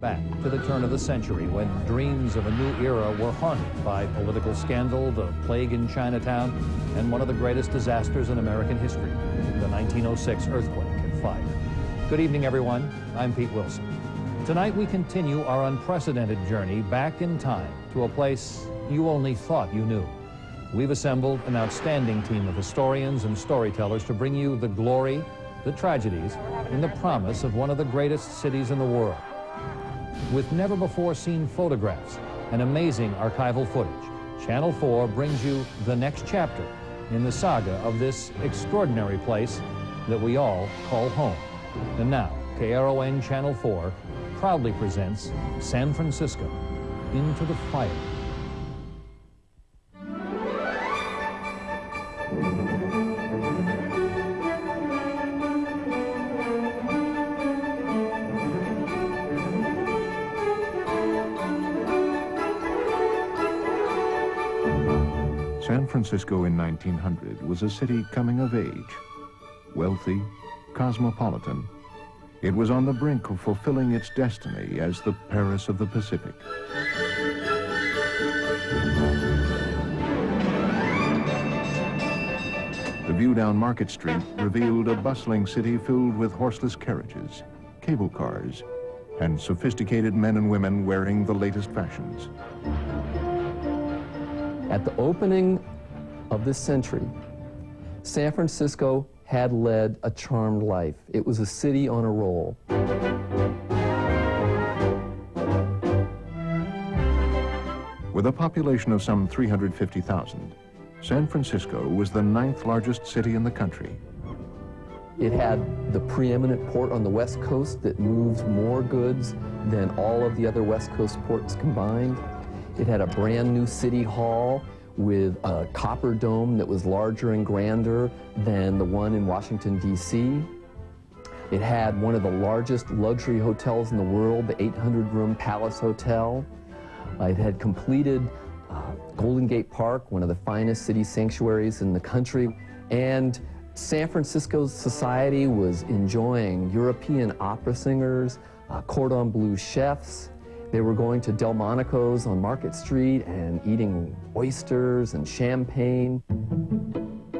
Back to the turn of the century, when dreams of a new era were haunted by political scandal, the plague in Chinatown, and one of the greatest disasters in American history, the 1906 earthquake and fire. Good evening, everyone. I'm Pete Wilson. Tonight we continue our unprecedented journey back in time to a place you only thought you knew. We've assembled an outstanding team of historians and storytellers to bring you the glory, the tragedies, and the promise of one of the greatest cities in the world. With never-before-seen photographs and amazing archival footage, Channel 4 brings you the next chapter in the saga of this extraordinary place that we all call home. And now, KRON Channel 4 proudly presents San Francisco Into the Fire. San Francisco in 1900 was a city coming of age. Wealthy, cosmopolitan, it was on the brink of fulfilling its destiny as the Paris of the Pacific. The view down Market Street revealed a bustling city filled with horseless carriages, cable cars, and sophisticated men and women wearing the latest fashions. At the opening of this century, San Francisco had led a charmed life. It was a city on a roll. With a population of some 350,000, San Francisco was the 9th largest city in the country. It had the preeminent port on the West Coast that moved more goods than all of the other West Coast ports combined. It had a brand new city hall with a copper dome that was larger and grander than the one in Washington, D.C. It had one of the largest luxury hotels in the world, the 800-room Palace Hotel. It had completed Golden Gate Park, one of the finest city sanctuaries in the country. And San Francisco's society was enjoying European opera singers, cordon bleu chefs. They were going to Delmonico's on Market Street and eating oysters and champagne.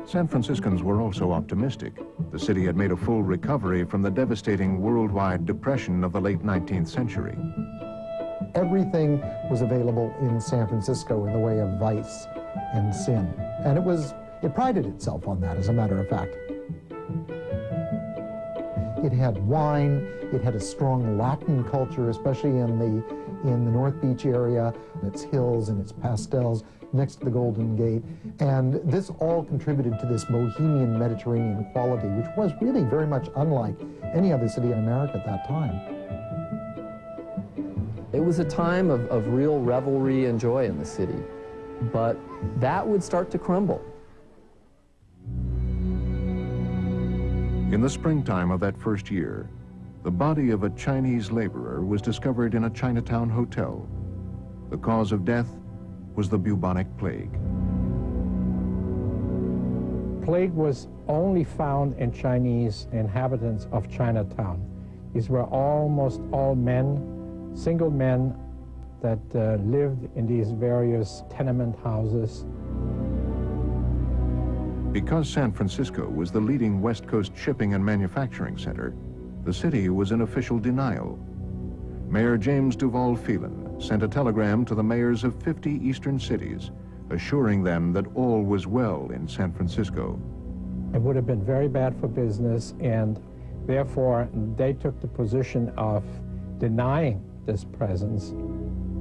San Franciscans were also optimistic. The city had made a full recovery from the devastating worldwide depression of the late 19th century. Everything was available in San Francisco in the way of vice and sin. And it prided itself on that, as a matter of fact. It had wine, it had a strong Latin culture, especially in the North Beach area, its hills and its pastels next to the Golden Gate. And this all contributed to this bohemian Mediterranean quality, which was really very much unlike any other city in America at that time. It was a time of real revelry and joy in the city, but that would start to crumble. In the springtime of that first year, the body of a Chinese laborer was discovered in a Chinatown hotel. The cause of death was the bubonic plague. Plague was only found in Chinese inhabitants of Chinatown. These were almost all men, single men that lived in these various tenement houses. Because San Francisco was the leading West Coast shipping and manufacturing center, the city was in official denial. Mayor James Duval Phelan sent a telegram to the mayors of 50 eastern cities, assuring them that all was well in San Francisco. It would have been very bad for business, and therefore they took the position of denying this presence.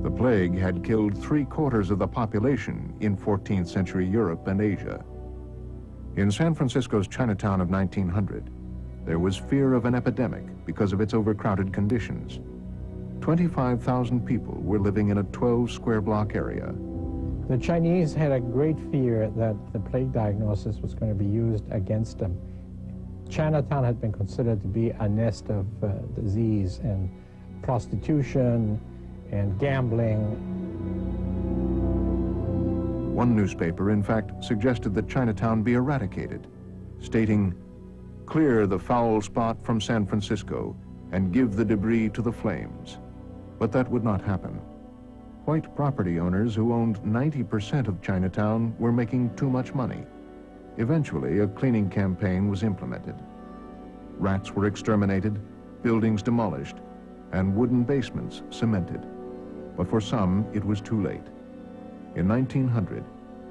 The plague had killed 3/4 of the population in 14th century Europe and Asia. In San Francisco's Chinatown of 1900, there was fear of an epidemic because of its overcrowded conditions. 25,000 people were living in a 12-square block area. The Chinese had a great fear that the plague diagnosis was going to be used against them. Chinatown had been considered to be a nest of disease and prostitution and gambling. One newspaper, in fact, suggested that Chinatown be eradicated, stating, "Clear the foul spot from San Francisco and give the debris to the flames." But that would not happen. White property owners who owned 90% of Chinatown were making too much money. Eventually, a cleaning campaign was implemented. Rats were exterminated, buildings demolished, and wooden basements cemented. But for some, it was too late. In 1900,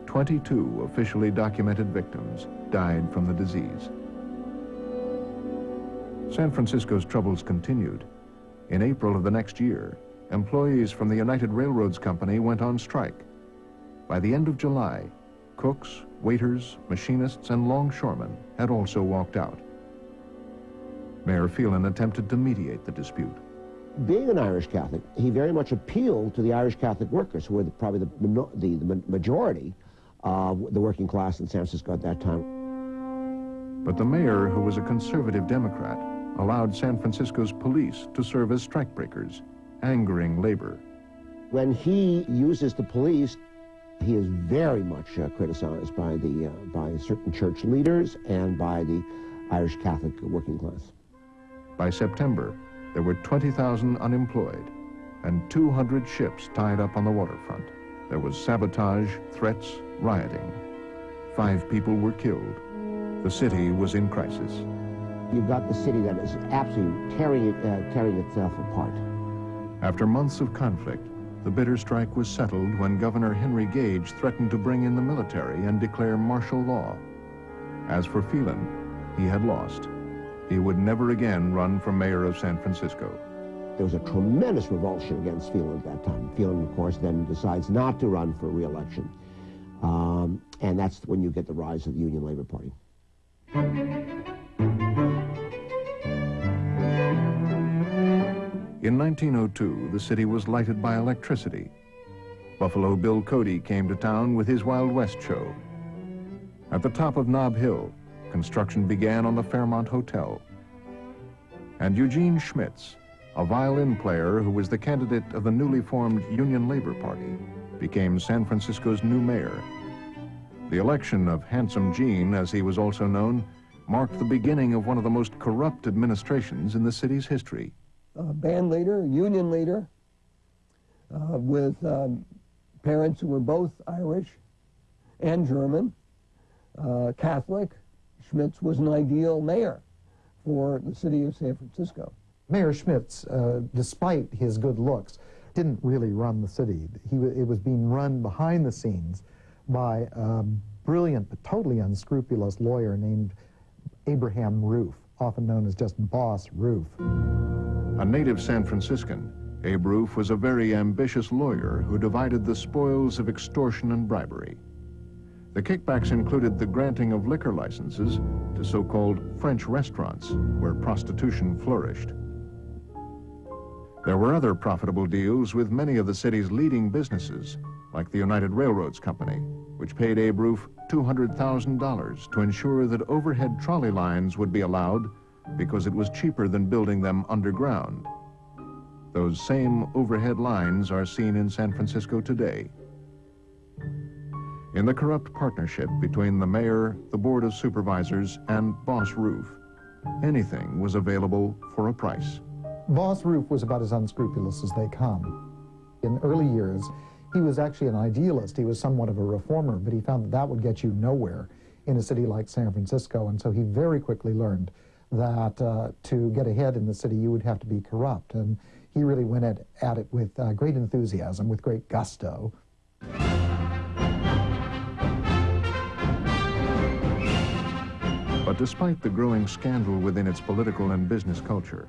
22 officially documented victims died from the disease. San Francisco's troubles continued. In April of the next year, employees from the United Railroads Company went on strike. By the end of July, cooks, waiters, machinists, and longshoremen had also walked out. Mayor Phelan attempted to mediate the dispute. Being an Irish Catholic, he very much appealed to the Irish Catholic workers, who were probably the majority of the working class in San Francisco at that time. But the mayor, who was a conservative Democrat, allowed San Francisco's police to serve as strikebreakers, angering labor. When he uses the police, he is very much criticized by certain church leaders and by the Irish Catholic working class. By September, there were 20,000 unemployed and 200 ships tied up on the waterfront. There was sabotage, threats, rioting. 5 people were killed. The city was in crisis. You've got the city that is absolutely tearing itself apart. After months of conflict, the bitter strike was settled when Governor Henry Gage threatened to bring in the military and declare martial law. As for Phelan, he had lost. He would never again run for mayor of San Francisco. There was a tremendous revulsion against Phelan at that time. Phelan, of course, then decides not to run for re-election. And that's when you get the rise of the Union Labor Party. In 1902, the city was lighted by electricity. Buffalo Bill Cody came to town with his Wild West show. At the top of Nob Hill, construction began on the Fairmont Hotel. And Eugene Schmitz, a violin player who was the candidate of the newly formed Union Labor Party, became San Francisco's new mayor. The election of Handsome Gene, as he was also known, marked the beginning of one of the most corrupt administrations in the city's history. Band leader, union leader, with parents who were both Irish and German, Catholic. Schmitz was an ideal mayor for the city of San Francisco. Mayor Schmitz, despite his good looks, didn't really run the city. It was being run behind the scenes by a brilliant but totally unscrupulous lawyer named Abraham Roof, often known as just Boss Roof. A native San Franciscan, Abe Roof was a very ambitious lawyer who divided the spoils of extortion and bribery. The kickbacks included the granting of liquor licenses to so-called French restaurants, where prostitution flourished. There were other profitable deals with many of the city's leading businesses, like the United Railroads Company, which paid Abe Roof $200,000 to ensure that overhead trolley lines would be allowed because it was cheaper than building them underground. Those same overhead lines are seen in San Francisco today. In the corrupt partnership between the mayor, the board of supervisors, and Boss Roof, anything was available for a price. Boss Roof was about as unscrupulous as they come. In early years, he was actually an idealist. He was somewhat of a reformer, but he found that that would get you nowhere in a city like San Francisco, and so he very quickly learned that to get ahead in the city, you would have to be corrupt. And he really went at it with great enthusiasm, with great gusto. But despite the growing scandal within its political and business culture,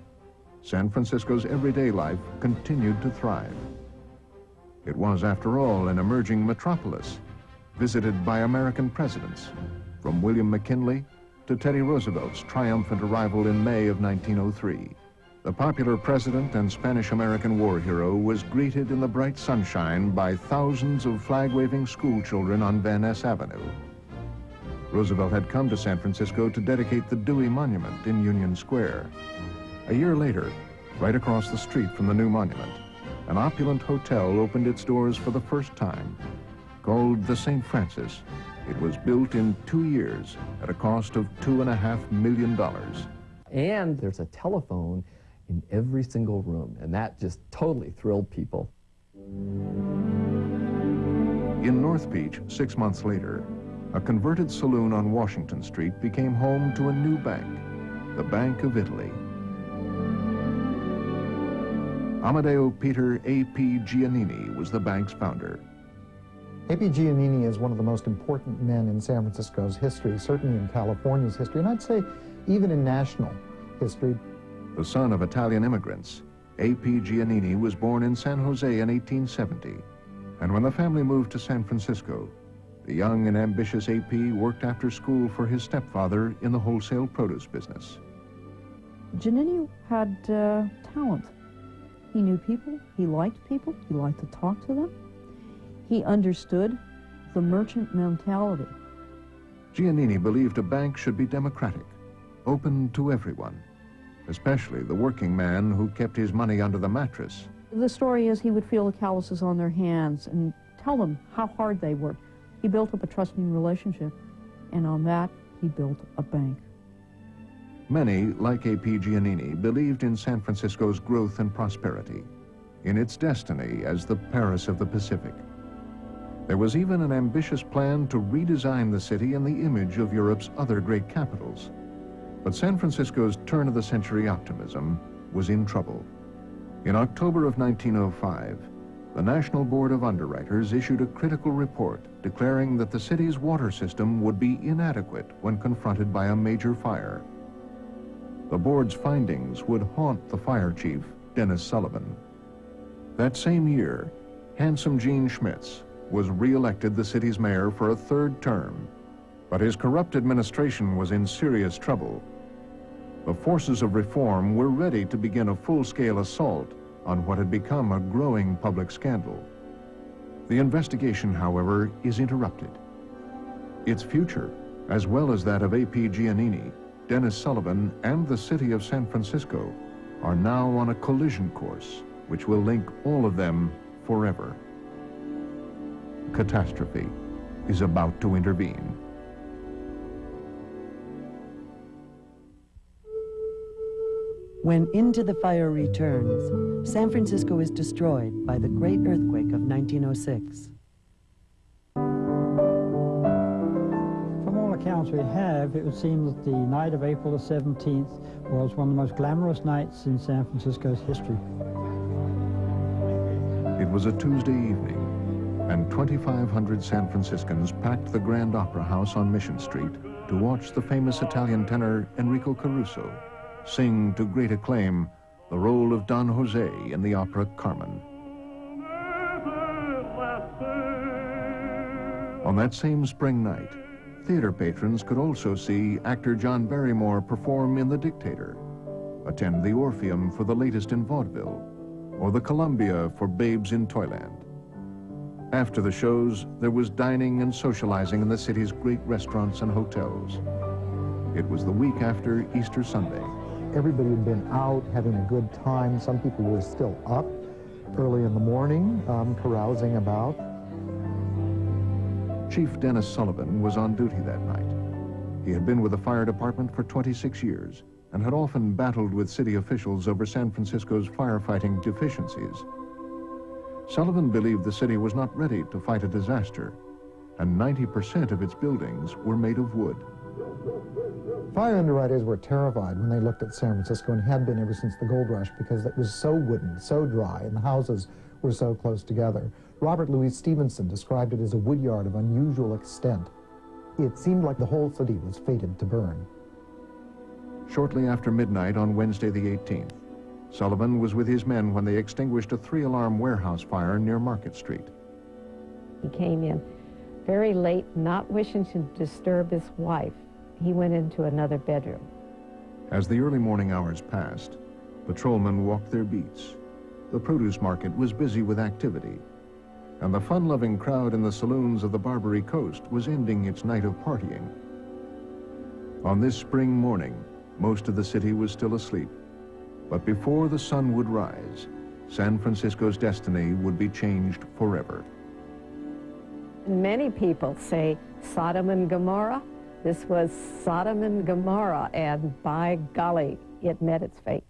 San Francisco's everyday life continued to thrive. It was, after all, an emerging metropolis, visited by American presidents, from William McKinley to Teddy Roosevelt's triumphant arrival in May of 1903. The popular president and Spanish-American war hero was greeted in the bright sunshine by thousands of flag-waving schoolchildren on Van Ness Avenue. Roosevelt had come to San Francisco to dedicate the Dewey Monument in Union Square. A year later, right across the street from the new monument, an opulent hotel opened its doors for the first time. Called the St. Francis, it was built in 2 years at a cost of $2.5 million. And there's a telephone in every single room, and that just totally thrilled people. In North Beach, 6 months later, a converted saloon on Washington Street became home to a new bank, the Bank of Italy. Amedeo Peter A.P. Giannini was the bank's founder. A.P. Giannini is one of the most important men in San Francisco's history, certainly in California's history, and I'd say even in national history. The son of Italian immigrants, A.P. Giannini was born in San Jose in 1870, and when the family moved to San Francisco, the young and ambitious A.P. worked after school for his stepfather in the wholesale produce business. Giannini had talent. He knew people, he liked to talk to them. He understood the merchant mentality. Giannini believed a bank should be democratic, open to everyone, especially the working man who kept his money under the mattress. The story is he would feel the calluses on their hands and tell them how hard they worked. He built up a trusting relationship, and on that, he built a bank. Many, like A.P. Giannini, believed in San Francisco's growth and prosperity, in its destiny as the Paris of the Pacific. There was even an ambitious plan to redesign the city in the image of Europe's other great capitals. But San Francisco's turn-of-the-century optimism was in trouble. In October of 1905, the National Board of Underwriters issued a critical report declaring that the city's water system would be inadequate when confronted by a major fire. The board's findings would haunt the fire chief, Dennis Sullivan. That same year, handsome Gene Schmitz was re-elected the city's mayor for a third term, but his corrupt administration was in serious trouble. The forces of reform were ready to begin a full-scale assault on what had become a growing public scandal. The investigation, however, is interrupted. Its future, as well as that of A.P. Giannini, Dennis Sullivan, and the city of San Francisco, are now on a collision course which will link all of them forever. Catastrophe is about to intervene. When Into the Fire returns, San Francisco is destroyed by the Great Earthquake of 1906. From all accounts we have, it would seem that the night of April the 17th was one of the most glamorous nights in San Francisco's history. It was a Tuesday evening, and 2,500 San Franciscans packed the Grand Opera House on Mission Street to watch the famous Italian tenor Enrico Caruso sing to great acclaim the role of Don Jose in the opera Carmen. On that same spring night, theater patrons could also see actor John Barrymore perform in The Dictator, attend the Orpheum for the latest in vaudeville, or the Columbia for Babes in Toyland. After the shows, there was dining and socializing in the city's great restaurants and hotels. It was the week after Easter Sunday. Everybody had been out having a good time. Some people were still up early in the morning, carousing about. Chief Dennis Sullivan was on duty that night. He had been with the fire department for 26 years and had often battled with city officials over San Francisco's firefighting deficiencies. Sullivan believed the city was not ready to fight a disaster, and 90% of its buildings were made of wood. Fire underwriters were terrified when they looked at San Francisco, and had been ever since the gold rush, because it was so wooden, so dry, and the houses were so close together. Robert Louis Stevenson described it as a woodyard of unusual extent. It seemed like the whole city was fated to burn. Shortly after midnight on Wednesday the 18th, Sullivan was with his men when they extinguished a 3-alarm warehouse fire near Market Street. He came in very late, not wishing to disturb his wife. He went into another bedroom. As the early morning hours passed, patrolmen walked their beats. The produce market was busy with activity, and the fun-loving crowd in the saloons of the Barbary Coast was ending its night of partying. On this spring morning, most of the city was still asleep, but before the sun would rise, San Francisco's destiny would be changed forever. Many people say Sodom and Gomorrah. This was Sodom and Gomorrah, and by golly, it met its fate.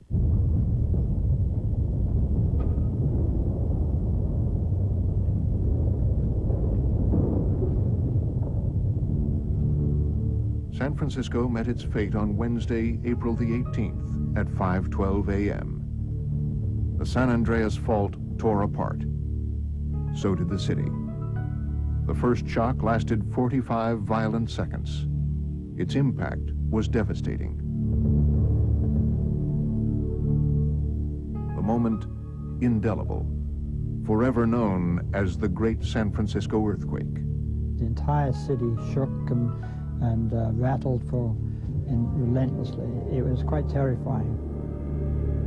San Francisco met its fate on Wednesday, April the 18th at 5:12 a.m. The San Andreas Fault tore apart. So did the city. The first shock lasted 45 violent seconds. Its impact was devastating. The moment, indelible, forever known as the Great San Francisco Earthquake. The entire city shook and rattled relentlessly. It was quite terrifying.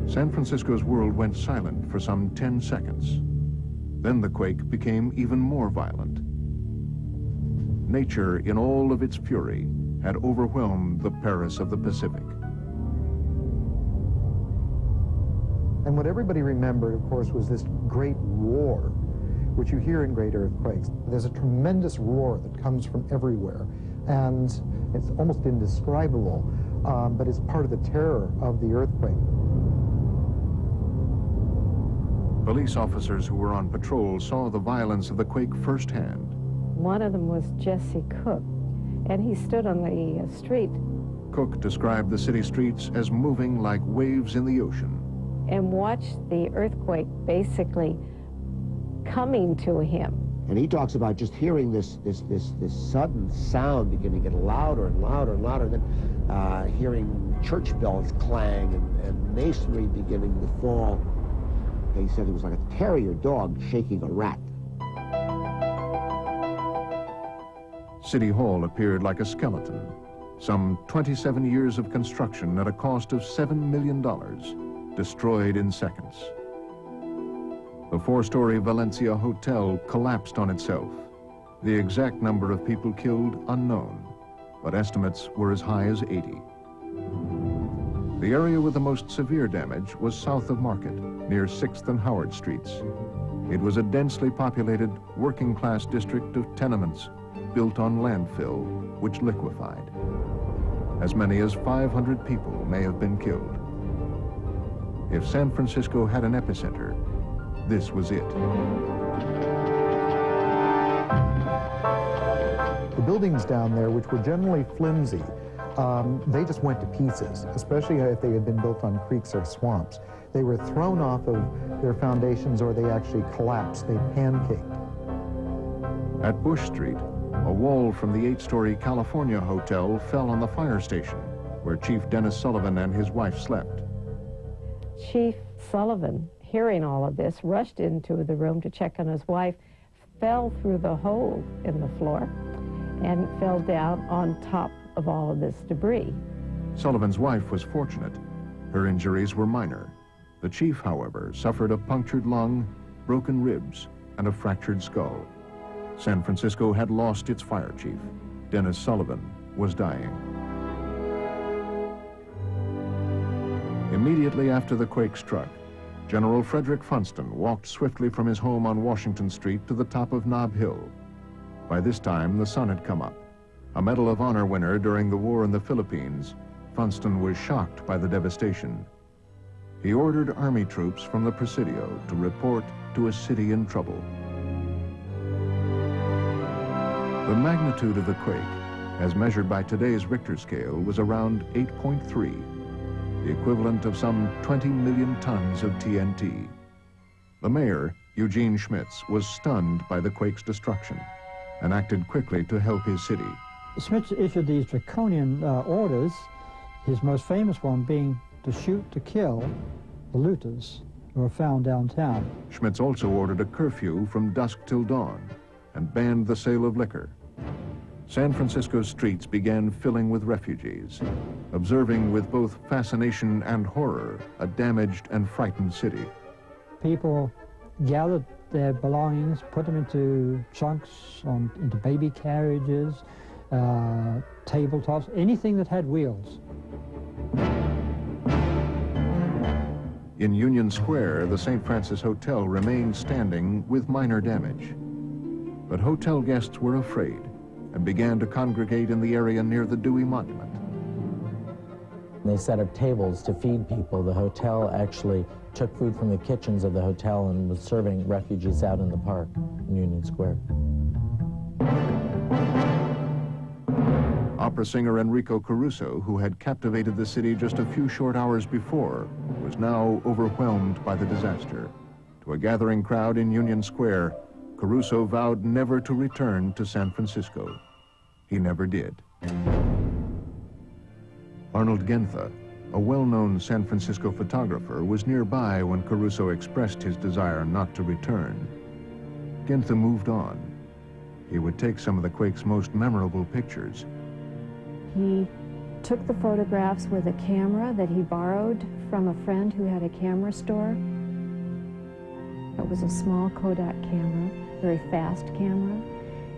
San Francisco's world went silent for some 10 seconds. Then the quake became even more violent. Nature, in all of its fury, had overwhelmed the Paris of the Pacific. And what everybody remembered, of course, was this great roar, which you hear in great earthquakes. There's a tremendous roar that comes from everywhere, and it's almost indescribable, but it's part of the terror of the earthquake. Police officers who were on patrol saw the violence of the quake firsthand. One of them was Jesse Cook, and he stood on the street. Cook described the city streets as moving like waves in the ocean. And watched the earthquake basically coming to him. And he talks about just hearing this sudden sound beginning to get louder and louder and louder, and then hearing church bells clang and masonry beginning to fall. He said it was like a terrier dog shaking a rat. City Hall appeared like a skeleton. Some 27 years of construction at a cost of $7 million, destroyed in seconds. The four-story Valencia Hotel collapsed on itself. The exact number of people killed unknown, but estimates were as high as 80. The area with the most severe damage was south of Market, near 6th and Howard Streets. It was a densely populated, working-class district of tenements built on landfill, which liquefied. As many as 500 people may have been killed. If San Francisco had an epicenter, this was it. The buildings down there, which were generally flimsy, they just went to pieces, especially if they had been built on creeks or swamps. They were thrown off of their foundations, or they actually collapsed. They pancaked. At Bush Street, a wall from the 8-story California Hotel fell on the fire station, where Chief Dennis Sullivan and his wife slept. Chief Sullivan, hearing all of this, rushed into the room to check on his wife, fell through the hole in the floor, and fell down on top of all of this debris. Sullivan's wife was fortunate. Her injuries were minor. The chief, however, suffered a punctured lung, broken ribs, and a fractured skull. San Francisco had lost its fire chief. Dennis Sullivan was dying. Immediately after the quake struck, General Frederick Funston walked swiftly from his home on Washington Street to the top of Nob Hill. By this time, the sun had come up. A Medal of Honor winner during the war in the Philippines, Funston was shocked by the devastation. He ordered army troops from the Presidio to report to a city in trouble. The magnitude of the quake, as measured by today's Richter scale, was around 8.3, the equivalent of some 20 million tons of TNT. The mayor, Eugene Schmitz, was stunned by the quake's destruction and acted quickly to help his city. Schmitz issued these draconian orders, his most famous one being to shoot to kill the looters who were found downtown. Schmitz also ordered a curfew from dusk till dawn and banned the sale of liquor. San Francisco's streets began filling with refugees, observing with both fascination and horror a damaged and frightened city. People gathered their belongings, put them into trunks, into baby carriages, tabletops, anything that had wheels. In Union Square, the St. Francis Hotel remained standing with minor damage. But hotel guests were afraid and began to congregate in the area near the Dewey Monument. They set up tables to feed people. The hotel actually took food from the kitchens of the hotel and was serving refugees out in the park in Union Square. Opera singer Enrico Caruso, who had captivated the city just a few short hours before, was now overwhelmed by the disaster. To a gathering crowd in Union Square, Caruso vowed never to return to San Francisco. He never did. Arnold Genthe, a well-known San Francisco photographer, was nearby when Caruso expressed his desire not to return. Genthe moved on. He would take some of the quake's most memorable pictures. He took the photographs with a camera that he borrowed from a friend who had a camera store. It was a small Kodak camera, very fast camera.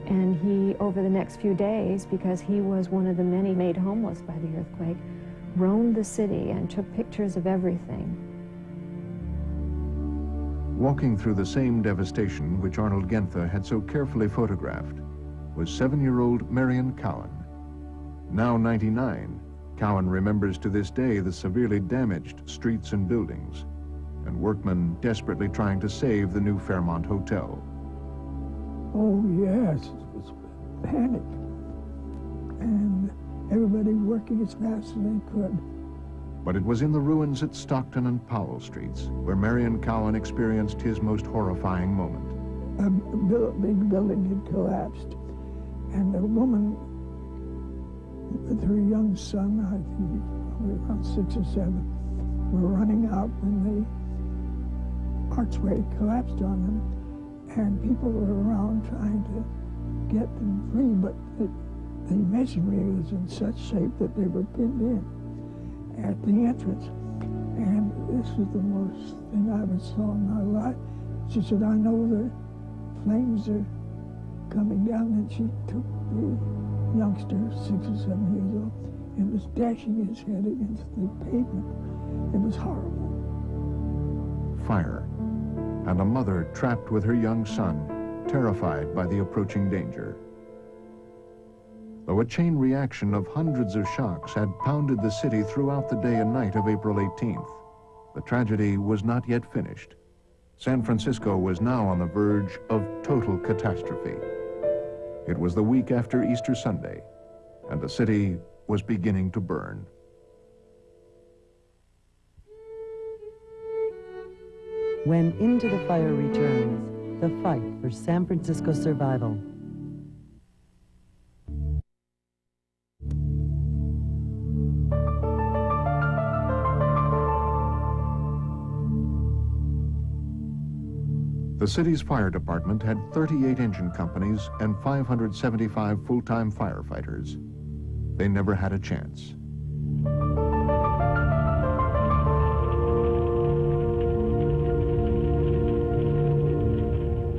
And he, over the next few days, because he was one of the many made homeless by the earthquake, roamed the city and took pictures of everything. Walking through the same devastation which Arnold Genthe had so carefully photographed was 7-year-old Marion Cowan. Now 99, Cowan remembers to this day the severely damaged streets and buildings, and workmen desperately trying to save the new Fairmont Hotel. Oh yes, it was panic, and everybody working as fast as they could. But it was in the ruins at Stockton and Powell Streets where Marion Cowan experienced his most horrifying moment. A big building had collapsed, and a woman with her young son, I think probably around 6 or 7, were running out when the archway collapsed on them, and people were around trying to get them free, but the masonry was in such shape that they were pinned in at the entrance. And this was the worst thing I ever saw in my life. She said, I know the flames are coming down, and she took the youngster, 6 or 7 years old, and was dashing his head against the pavement. It was horrible. Fire, and a mother trapped with her young son, terrified by the approaching danger. Though a chain reaction of hundreds of shocks had pounded the city throughout the day and night of April 18th, the tragedy was not yet finished. San Francisco was now on the verge of total catastrophe. It was the week after Easter Sunday, and the city was beginning to burn. When Into the Fire returns, the fight for San Francisco's survival. The city's fire department had 38 engine companies and 575 full-time firefighters. They never had a chance.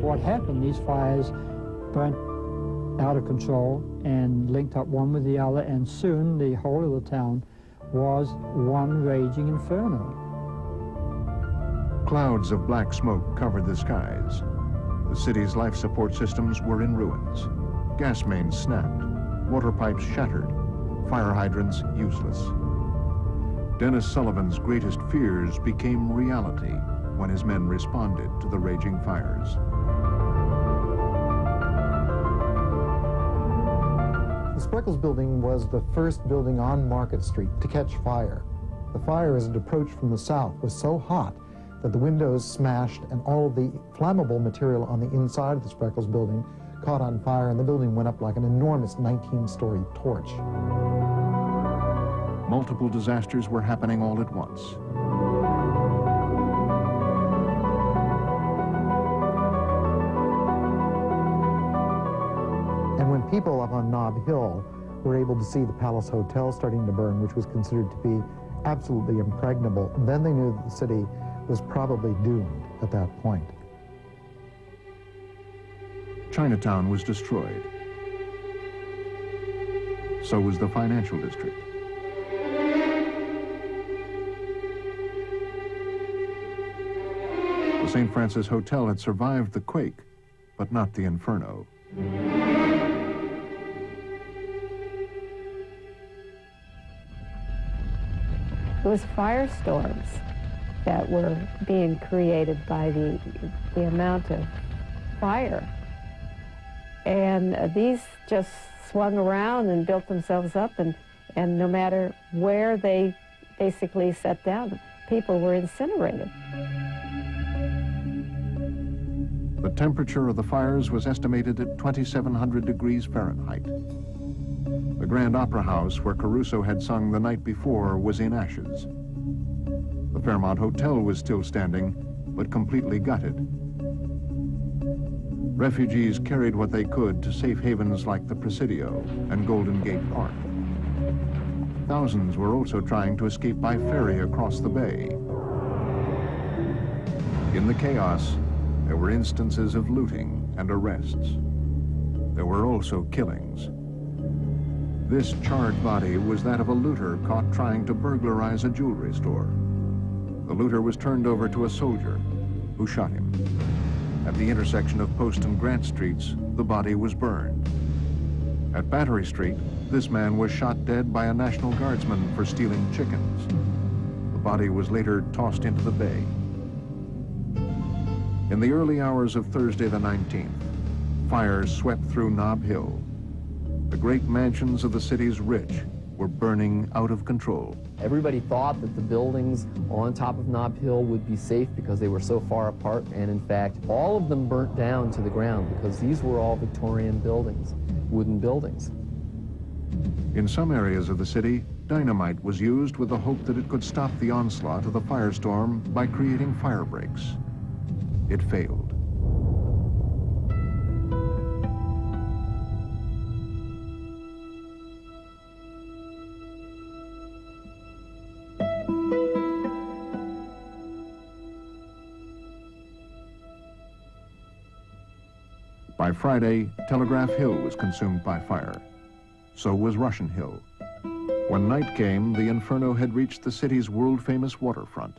What happened, these fires burnt out of control and linked up one with the other, and soon the whole of the town was one raging inferno. Clouds of black smoke covered the skies. The city's life support systems were in ruins. Gas mains snapped, water pipes shattered, fire hydrants useless. Dennis Sullivan's greatest fears became reality when his men responded to the raging fires. The Spreckels building was the first building on Market Street to catch fire. The fire, as it approached from the south, was so hot that the windows smashed and all of the flammable material on the inside of the Spreckels building caught on fire, and the building went up like an enormous 19-story torch. Multiple disasters were happening all at once. And when people up on Nob Hill were able to see the Palace Hotel starting to burn, which was considered to be absolutely impregnable, then they knew that the city was probably doomed at that point. Chinatown was destroyed. So was the financial district. The St. Francis Hotel had survived the quake, but not the inferno. It was firestorms that were being created by the amount of fire. And these just swung around and built themselves up, and no matter where they basically set down, people were incinerated. The temperature of the fires was estimated at 2,700 degrees Fahrenheit. The Grand Opera House, where Caruso had sung the night before, was in ashes. The Fairmont Hotel was still standing, but completely gutted. Refugees carried what they could to safe havens like the Presidio and Golden Gate Park. Thousands were also trying to escape by ferry across the bay. In the chaos, there were instances of looting and arrests. There were also killings. This charred body was that of a looter caught trying to burglarize a jewelry store. The looter was turned over to a soldier who shot him. At the intersection of Post and Grant Streets, the body was burned. At Battery Street, this man was shot dead by a National Guardsman for stealing chickens. The body was later tossed into the bay. In the early hours of Thursday the 19th, fires swept through Nob Hill. The great mansions of the city's rich were burning out of control. Everybody thought that the buildings on top of Nob Hill would be safe because they were so far apart, and in fact, all of them burnt down to the ground because these were all Victorian buildings, wooden buildings. In some areas of the city, dynamite was used with the hope that it could stop the onslaught of the firestorm by creating fire breaks. It failed. By Friday, Telegraph Hill was consumed by fire. So was Russian Hill. When night came, the inferno had reached the city's world-famous waterfront.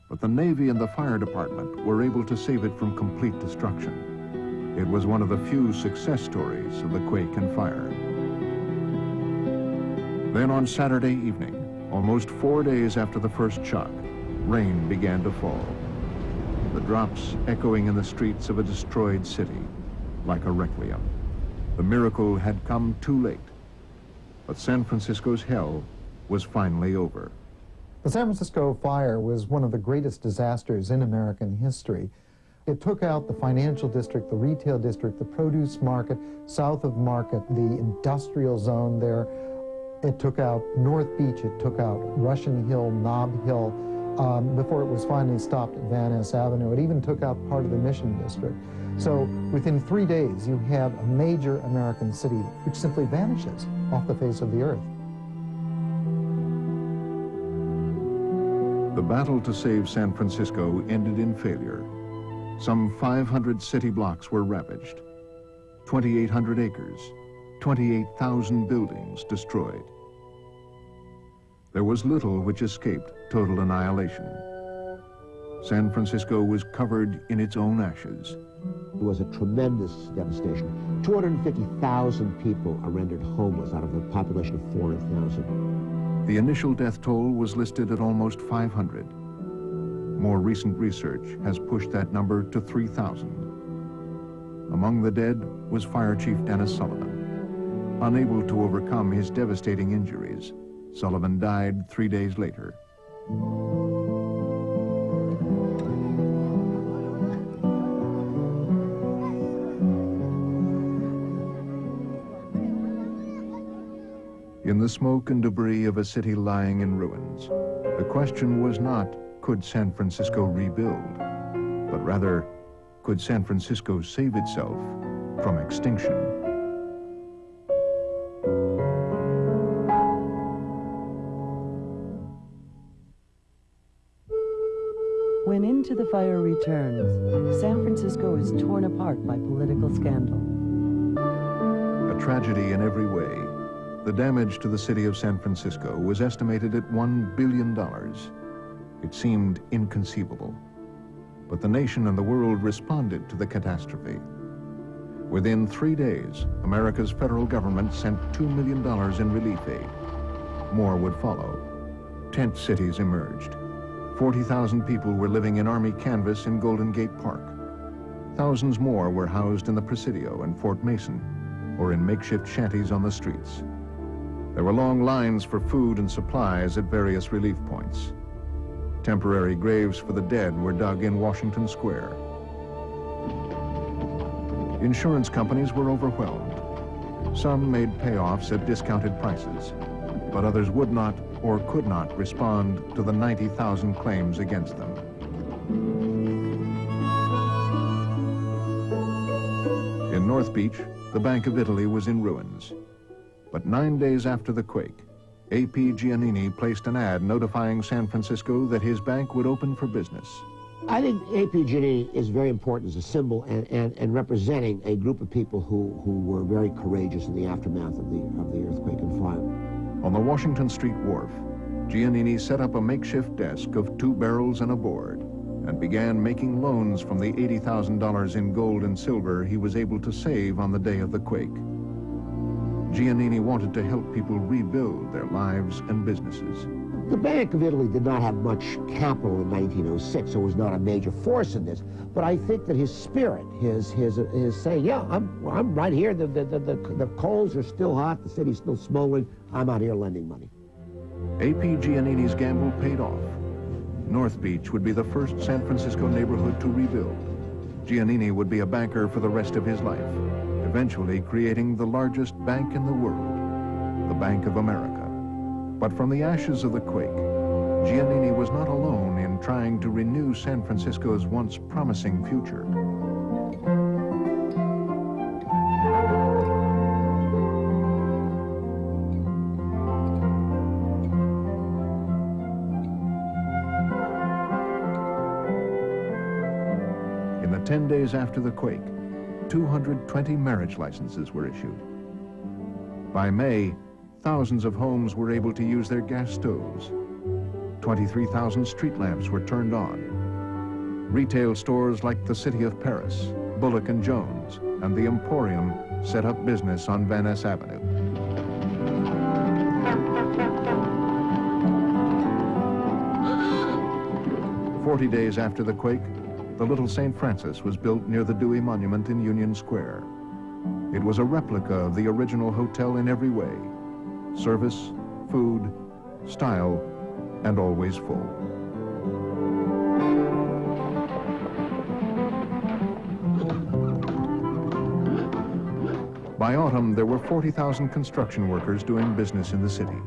But the Navy and the fire department were able to save it from complete destruction. It was one of the few success stories of the quake and fire. Then on Saturday evening, almost 4 days after the first shock, rain began to fall. The drops echoing in the streets of a destroyed city, like a requiem. The miracle had come too late, but San Francisco's hell was finally over. The San Francisco fire was one of the greatest disasters in American history. It took out the financial district, the retail district, the produce market, south of Market, the industrial zone there. It took out North Beach, it took out Russian Hill, Nob Hill, before it was finally stopped at Van Ness Avenue. It even took out part of the Mission District. So within 3 days, you have a major American city which simply vanishes off the face of the earth. The battle to save San Francisco ended in failure. Some 500 city blocks were ravaged, 2,800 acres, 28,000 buildings destroyed. There was little which escaped total annihilation. San Francisco was covered in its own ashes. It was a tremendous devastation. 250,000 people are rendered homeless out of a population of 400,000. The initial death toll was listed at almost 500. More recent research has pushed that number to 3,000. Among the dead was Fire Chief Dennis Sullivan. Unable to overcome his devastating injuries, Sullivan died 3 days later. In the smoke and debris of a city lying in ruins, the question was not, could San Francisco rebuild, but rather, could San Francisco save itself from extinction? When Into the Fire returns, San Francisco is torn apart by political scandal. A tragedy in every way. The damage to the city of San Francisco was estimated at $1 billion. It seemed inconceivable. But the nation and the world responded to the catastrophe. Within 3 days, America's federal government sent $2 million in relief aid. More would follow. Tent cities emerged. 40,000 people were living in army canvas in Golden Gate Park. Thousands more were housed in the Presidio and Fort Mason, or in makeshift shanties on the streets. There were long lines for food and supplies at various relief points. Temporary graves for the dead were dug in Washington Square. Insurance companies were overwhelmed. Some made payoffs at discounted prices, but others would not or could not respond to the 90,000 claims against them. In North Beach, the Bank of Italy was in ruins. But 9 days after the quake, A.P. Giannini placed an ad notifying San Francisco that his bank would open for business. I think A.P. Giannini is very important as a symbol and representing a group of people who were very courageous in the aftermath of the earthquake and fire. On the Washington Street wharf, Giannini set up a makeshift desk of 2 barrels and a board and began making loans from the $80,000 in gold and silver he was able to save on the day of the quake. Giannini wanted to help people rebuild their lives and businesses. The Bank of Italy did not have much capital in 1906, so it was not a major force in this. But I think that his spirit, his saying, yeah, I'm right here, the coals are still hot, the city's still smoldering, I'm out here lending money. A.P. Giannini's gamble paid off. North Beach would be the first San Francisco neighborhood to rebuild. Giannini would be a banker for the rest of his life, eventually creating the largest bank in the world, the Bank of America. But from the ashes of the quake, Giannini was not alone in trying to renew San Francisco's once promising future. In the 10 days after the quake, 220 marriage licenses were issued. By May, thousands of homes were able to use their gas stoves. 23,000 street lamps were turned on. Retail stores like the City of Paris, Bullock & Jones, and the Emporium set up business on Van Ness Avenue. "40 days after the quake, the Little St. Francis was built near the Dewey Monument in Union Square. It was a replica of the original hotel in every way: service, food, style, and always full. By autumn, there were 40,000 construction workers doing business in the city.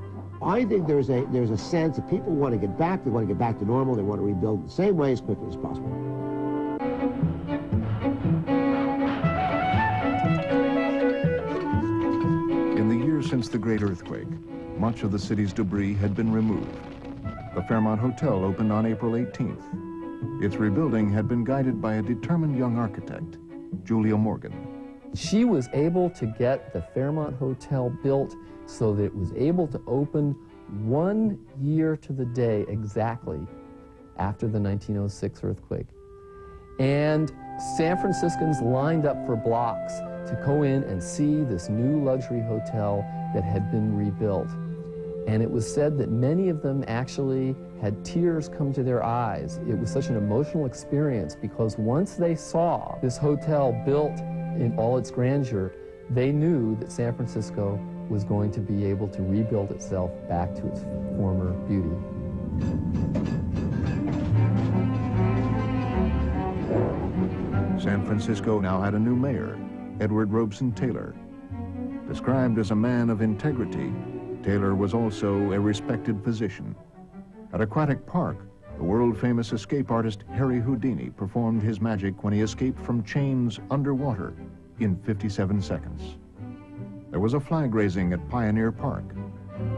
I think there's a sense that people want to get back, they want to get back to normal, they want to rebuild the same way as quickly as possible. In the years since the Great Earthquake, much of the city's debris had been removed. The Fairmont Hotel opened on April 18th. Its rebuilding had been guided by a determined young architect, Julia Morgan. She was able to get the Fairmont Hotel built so that it was able to open 1 year to the day exactly after the 1906 earthquake. And San Franciscans lined up for blocks to go in and see this new luxury hotel that had been rebuilt. And it was said that many of them actually had tears come to their eyes. It was such an emotional experience because once they saw this hotel built in all its grandeur, they knew that San Francisco was going to be able to rebuild itself back to its former beauty. San Francisco now had a new mayor, Edward Robeson Taylor. Described as a man of integrity, Taylor was also a respected physician. At Aquatic Park, the world-famous escape artist Harry Houdini performed his magic when he escaped from chains underwater in 57 seconds. There was a flag raising at Pioneer Park,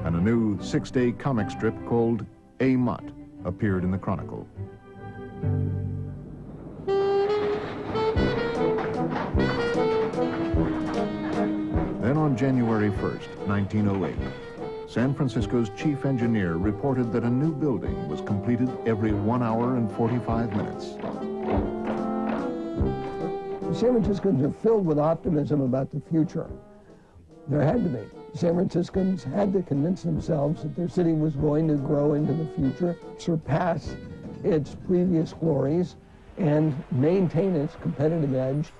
and a new 6-day comic strip called A Mutt appeared in the Chronicle. Then on January 1st, 1908, San Francisco's chief engineer reported that a new building was completed every 1 hour and 45 minutes. San Franciscans are filled with optimism about the future. There had to be. San Franciscans had to convince themselves that their city was going to grow into the future, surpass its previous glories, and maintain its competitive edge.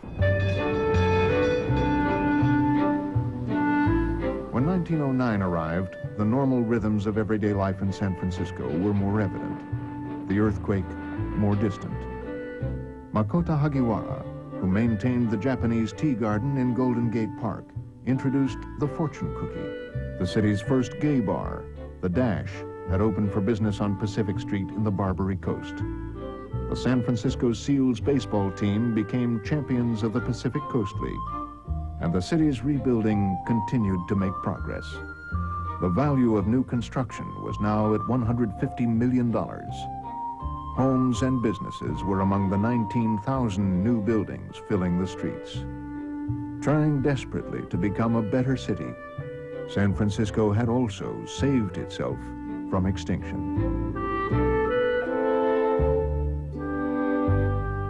When 1909 arrived, the normal rhythms of everyday life in San Francisco were more evident, the earthquake more distant. Makoto Hagiwara, who maintained the Japanese tea garden in Golden Gate Park, introduced the fortune cookie. The city's first gay bar, the Dash, had opened for business on Pacific Street in the Barbary Coast. The San Francisco Seals baseball team became champions of the Pacific Coast League, and the city's rebuilding continued to make progress. The value of new construction was now at $150 million. Homes and businesses were among the 19,000 new buildings filling the streets. Trying desperately to become a better city, San Francisco had also saved itself from extinction.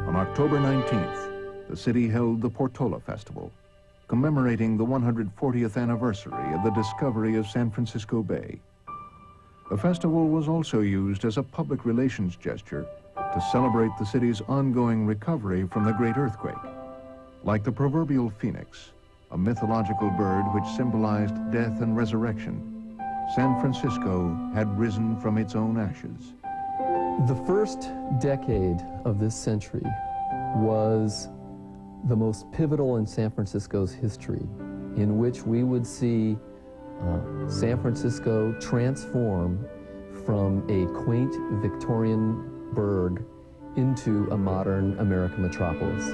On October 19th, the city held the Portola Festival, commemorating the 140th anniversary of the discovery of San Francisco Bay. The festival was also used as a public relations gesture to celebrate the city's ongoing recovery from the great earthquake. Like the proverbial phoenix, a mythological bird which symbolized death and resurrection, San Francisco had risen from its own ashes. The first decade of this century was the most pivotal in San Francisco's history, in which we would see San Francisco transform from a quaint Victorian burg into a modern American metropolis.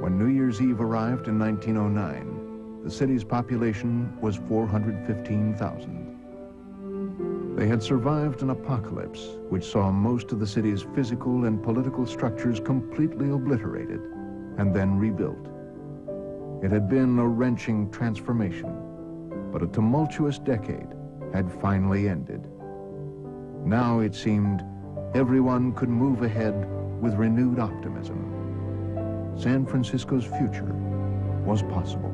When New Year's Eve arrived in 1909, the city's population was 415,000. They had survived an apocalypse which saw most of the city's physical and political structures completely obliterated and then rebuilt. It had been a wrenching transformation, but a tumultuous decade had finally ended. Now it seemed everyone could move ahead with renewed optimism. San Francisco's future was possible.